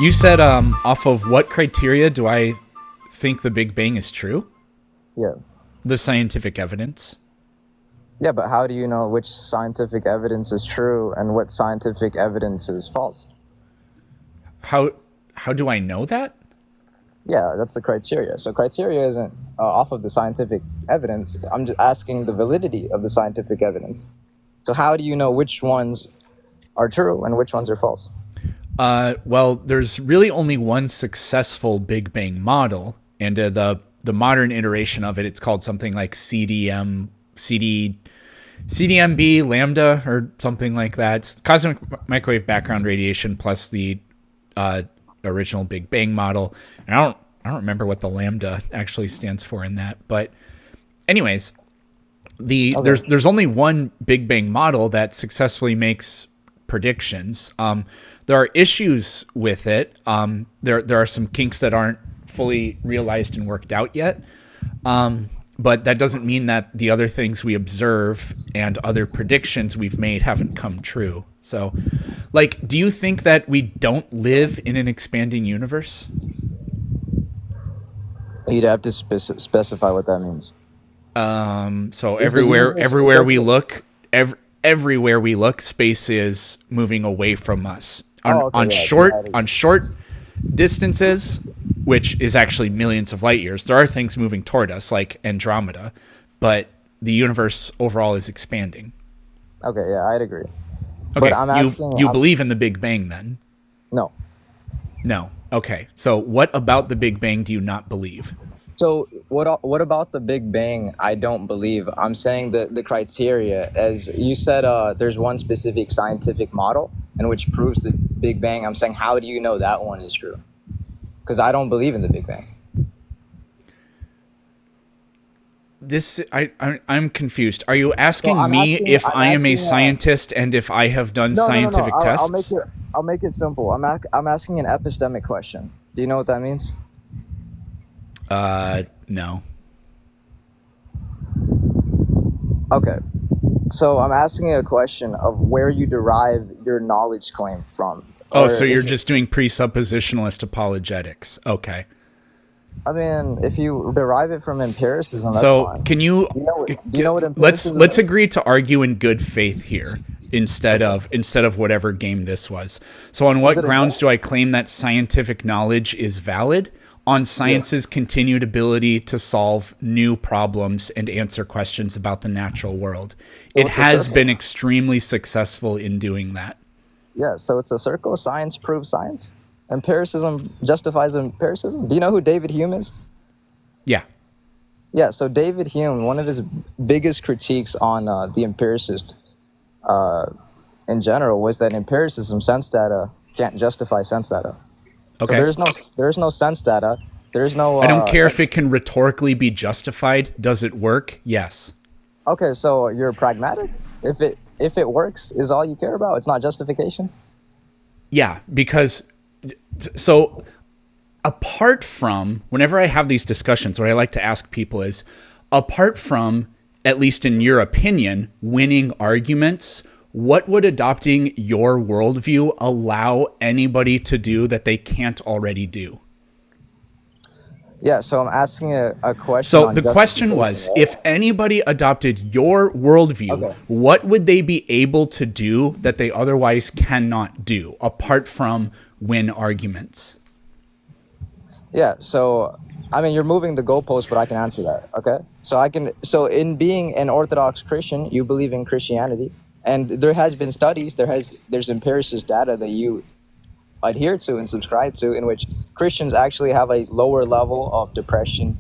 You said off of what criteria do I think the Big Bang is true? Yeah. The scientific evidence. Yeah, but how do you know which scientific evidence is true and what scientific evidence is false? How do I know that? Yeah, that's the criteria. So criteria isn't off of the scientific evidence. I'm just asking the validity of the scientific evidence. So how do you know which ones are true and which ones are false? Well, there's really only one successful Big Bang model, and the modern iteration of it, it's called something like CDMB lambda or something like that. It's cosmic microwave background radiation plus the original Big Bang model. And I don't remember what the lambda actually stands for in that, but anyways, there's only one Big Bang model that successfully makes predictions. There are issues with it. There are some kinks that aren't fully realized and worked out yet. But that doesn't mean that the other things we observe and other predictions we've made haven't come true. So, like, do you think that we don't live in an expanding universe? You'd have to specify what that means. So everywhere we look, space is moving away from us. On short distances, which is actually millions of light years, there are things moving toward us, like Andromeda, but the universe overall is expanding. Okay, yeah, I'd agree. Okay, but I'm asking, you believe in the Big Bang then? No. No. Okay, so what about the Big Bang do you not believe? So what about the Big Bang I don't believe? I'm saying the criteria, as you said, there's one specific scientific model in which proves the Big Bang. I'm saying, how do you know that one is true? Because I don't believe in the Big Bang. I'm confused. Are you asking if I am a scientist and if I have done scientific tests? I'll make it simple. I'm asking an epistemic question. Do you know what that means? No. Okay. So I'm asking you a question of where you derive your knowledge claim from. Oh, so you're just doing presuppositionalist apologetics. Okay. I mean, if you derive it from empiricism, that's so fine. Can you? Do you know what empiricism let's agree to argue in good faith here instead of whatever game this was. So on what grounds do I claim that scientific knowledge is valid? On science's continued ability to solve new problems and answer questions about the natural world. It has been extremely successful in doing that. Yeah, so it's a circle. Science proves science. Empiricism justifies empiricism. Do you know who David Hume is? Yeah. Yeah, so David Hume, one of his biggest critiques on the empiricist in general was that empiricism, sense data, can't justify sense data. Okay. So there's no sense data. There's no. I don't care if it can rhetorically be justified. Does it work? Yes. Okay, so you're pragmatic. If it works, is all you care about. It's not justification. Yeah, because so apart from whenever I have these discussions, what I like to ask people is, apart from, at least in your opinion, winning arguments, what would adopting your worldview allow anybody to do that they can't already do? Yeah, so I'm asking a question. So the question was, if anybody adopted your worldview, what would they be able to do that they otherwise cannot do, apart from win arguments? Yeah, so I mean, you're moving the goalpost, but I can answer that. Okay, so in being an Orthodox Christian, you believe in Christianity. And there has been studies, there's empiricist data that you adhere to and subscribe to, in which Christians actually have a lower level of depression.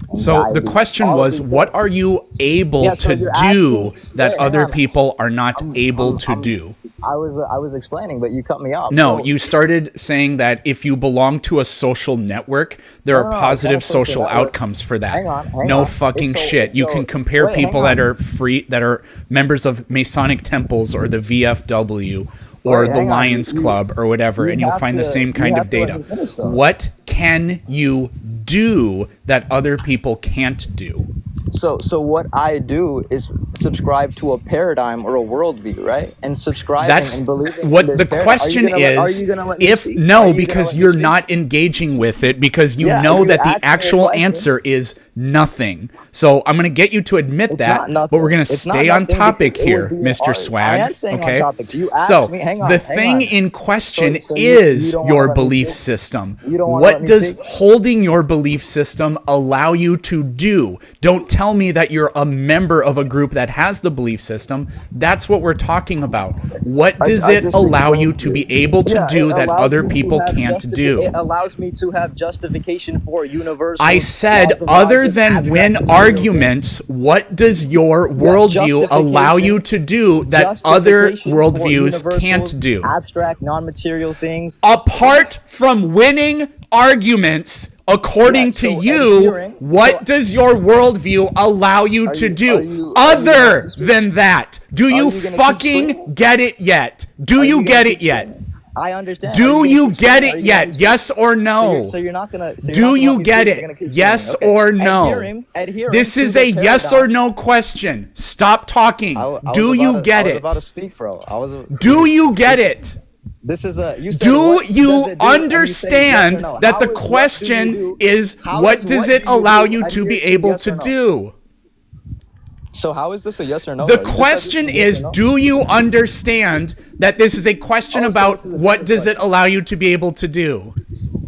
Anxiety. So the question was, what are you able to do that other people are not able to do? I was explaining, but you cut me off. No, you started saying that if you belong to a social network, there are positive social outcomes for that. Hang on. No fucking shit. You can compare people that are free, that are members of Masonic temples or the VFW or the Lions Club or whatever, and you'll find the same kind of data. What can you do that other people can't do? So what I do is subscribe to a paradigm or a worldview, right? And subscribing That's and believing in what this the paradigm. question Are is. you gonna let me If speak? no, because you're not engaging with it, because you know you that the asked me a actual question. answer is nothing. So I'm going to get you to admit It's that, not nothing. but we're going to It's not stay on nothing topic because it here, would be an Mr. art. Swag. I am staying on Okay. topic. You asked So me. Hang on. the hang thing on. in question So you is don't wanna your let me belief speak? system. You don't wanna let What me does speak? holding your belief system allow you to do? Don't tell me that you're a member of a group that has the belief system. That's what we're talking about. What does I it just allow you explained to be able to Yeah, do it that allows other me to people have can't do? It allows me to have justification for universal. I said, laws of other logic, than abstract win material arguments, what does your worldview allow you to do that other justification for worldviews universal, can't do? abstract, non-material things. Apart from winning arguments, according Yeah, to so you, adhering- what so- does your worldview allow you to do? are you Other gonna keep than that, do you you gonna keep fucking screaming? get it yet? Do Are you gonna get keep it yet? screaming? I understand. Are Do gonna you keep get screaming? Are it you gonna let yet? me speak? Yes or no? So you're not gonna. So you're Do not gonna you let me get speak, it? you're gonna keep Yes screaming. Okay. or no? Adhering This to is the a yes or paradigm. no question. Stop talking. I Do was you about to- get I was it? about to speak, bro. Do you get it? This is a. You said, Do what does you it do? And you say yes or understand no. that How the is what do you question do? is How what is does what it do you allow do you to adhere be to able yes to or no? do? So how is this a yes or no? The though? You just said question this yes is, or no? do you understand that this is a question Oh, so about this is a what different does it question. allow you to be able to do?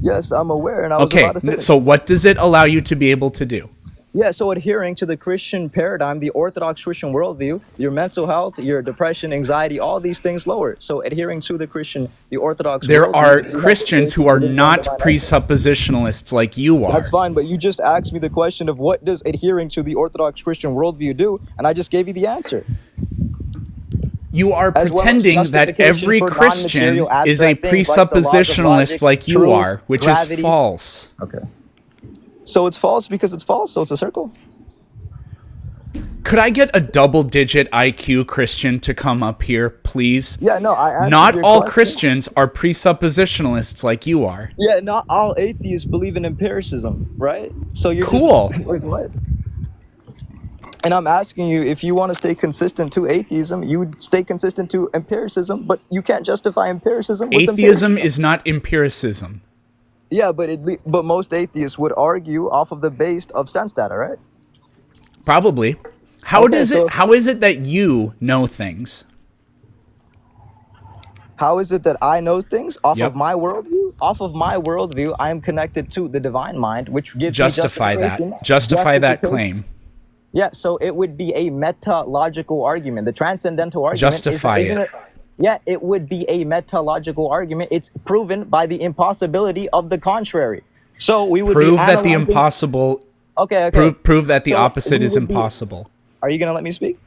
Yes, I'm aware, and I was Okay, about to finish. so what does it allow you to be able to do? Yeah, so adhering to the Christian paradigm, the Orthodox Christian worldview, your mental health, your depression, anxiety, all these things lower. So adhering to the Orthodox There worldview, are you have to Christians stay who are within not divine essence. presuppositionalists like you are. That's fine, but you just asked me the question of what does adhering to the Orthodox Christian worldview do, and I just gave you the answer. You are As well as pretending that justification every for Christian non-material is a abstract things like the laws of presuppositionalist logic, like you truth, are, which gravity. is false. Okay. So it's false because it's false, so it's a circle. Could I get a double-digit IQ Christian to come up here, please? Yeah, no, I answered Not your all question. Christians are presuppositionalists like you are. Yeah, not all atheists believe in empiricism, right? So you're Cool. just like what? And I'm asking you, if you want to stay consistent to atheism, you would stay consistent to empiricism, but you can't justify empiricism with Atheism empiricism. is not empiricism. Yeah, but most atheists would argue off of the base of sense data, right? Probably. How Okay, does so- it? How is it that you know things? How is it that I know things off Yep. of my worldview? Off of my worldview, I am connected to the divine mind, which gives Justify me justification. that. Justify that Justification. claim. Yeah, so it would be a meta-logical argument. The transcendental argument Justify isn't it. Yeah, it would be a meta-logical argument. It's proven by the impossibility of the contrary. So we would Prove be that the analyzing- impossible. Okay, okay. Prove that the So opposite we is would be- impossible. Are you gonna let me speak?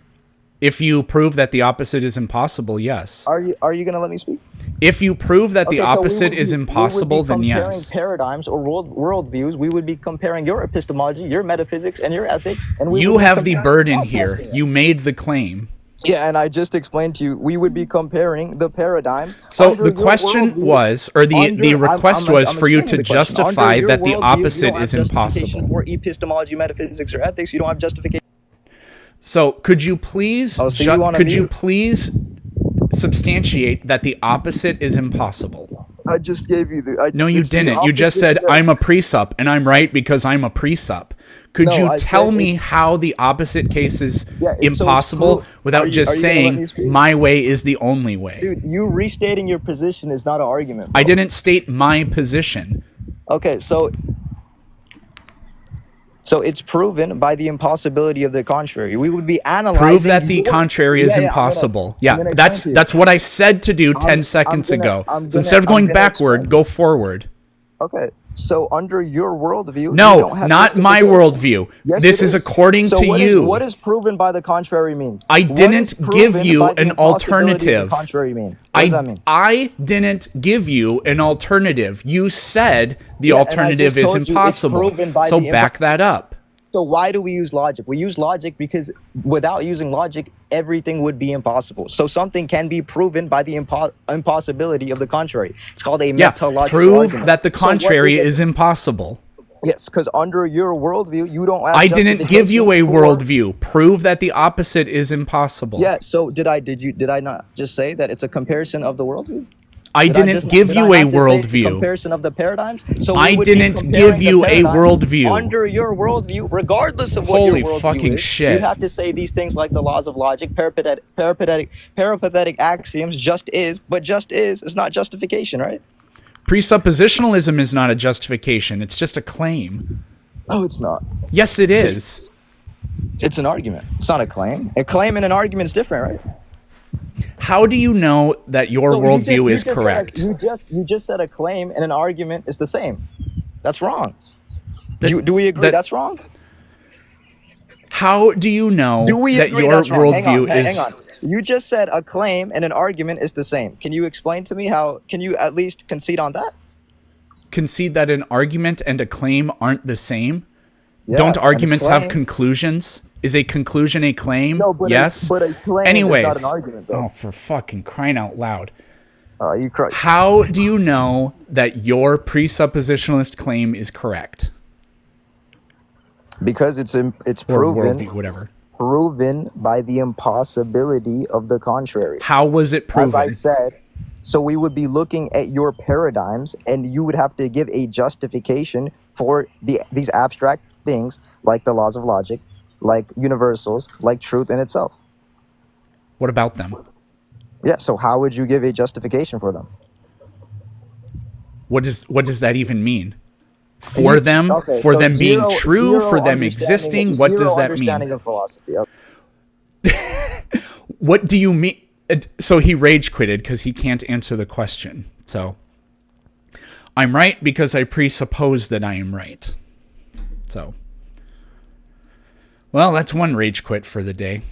If you prove that the opposite is impossible, yes. Are you gonna let me speak? If you prove that the Okay, so we opposite would is be- impossible, then we would be comparing yes. paradigms or worldviews. We would be comparing your epistemology, your metaphysics, and your ethics. And we You would be have the comparing burden all here. testing it. You made the claim. Yeah, and I just explained to you, we would be comparing the paradigms. So under the your question worldview, was, or the under- request I'm was for you to explaining the question. Under justify your that the worldview, you opposite don't have is justification impossible. For epistemology, metaphysics, or ethics, you don't have justification. So could you please, Oh, so you wanna could you mute? please substantiate that the opposite is impossible? I just gave you the. No, you didn't. You just said, I'm a presupp, and I'm right because I'm a presupp. Could No, you I tell said me it's- how the opposite case is Yeah, so it's impossible true. without Are you just gonna let me saying, speak? my way is the only way? Dude, you restating your position is not an argument. Bro. I didn't state my position. Okay, so it's proven by the impossibility of the contrary. We would be analyzing. Prove that the your- contrary is Yeah, yeah, impossible. I'm Yeah, gonna that's explain to you. that's what I said to do 10 seconds ago. So instead of going backward, go forward. Okay, so under your worldview, you No, don't have not my justification. worldview. Yes, This it is according So to what is- you. what does proven by the contrary mean? I What didn't is proven give you by the an impossibility of the alternative. contrary mean? What does that mean? I didn't give you an alternative. You said the Yeah, and I alternative just is told you it's impossible. proven by So the back that up. So why do we use logic? We use logic because without using logic, everything would be impossible. So something can be proven by the impossibility of the contrary. It's called a Yeah, metalogical prove argument. that the So what contrary it? is impossible. Yes, because under your worldview, you don't have I didn't give you a justification for- worldview. Prove that the opposite is impossible. Yeah. So did I not just say that it's a comparison of the worldview? I didn't give you a worldview. Comparison of the paradigms. So I we would be didn't give comparing you the a paradigms worldview. under your worldview, regardless of what Holy your worldview fucking is. shit. You have to say these things like the laws of logic, peripatetic axioms. Just is, but just is not justification, right? Presuppositionalism is not a justification. It's just a claim. No, it's not. Yes, it is. It's an argument. It's not a claim. A claim and an argument is different, right? How do you know that your worldview is correct? You just said a claim and an argument is the same. That's wrong. Do we agree that's wrong? How do you know Do we that agree your that's wrong? worldview is... Hang on. You just said a claim and an argument is the same. Can you explain to me how? Can you at least concede on that? Concede that an argument and a claim aren't the same? Yeah, Don't arguments have claim- conclusions? Is a conclusion a claim? No, but yes. but a claim Anyways, is not an argument, though. oh, for fucking crying out loud. You cry. How do you know that your presuppositionalist claim is correct? Because it's Or proven worldview, whatever. proven by the impossibility of the contrary. How was it proven? As I said, so we would be looking at your paradigms, and you would have to give a justification for these abstract things like the laws of logic, like universals, like truth in itself. What about them? Yeah, so how would you give a justification for them? What does that even mean? For them? Okay, For so them being zero- true? zero For them understanding- existing? What does zero that understanding mean? of philosophy. What do you mean? So he rage quitted because he can't answer the question. So I'm right because I presuppose that I am right. So, well, that's one rage quit for the day.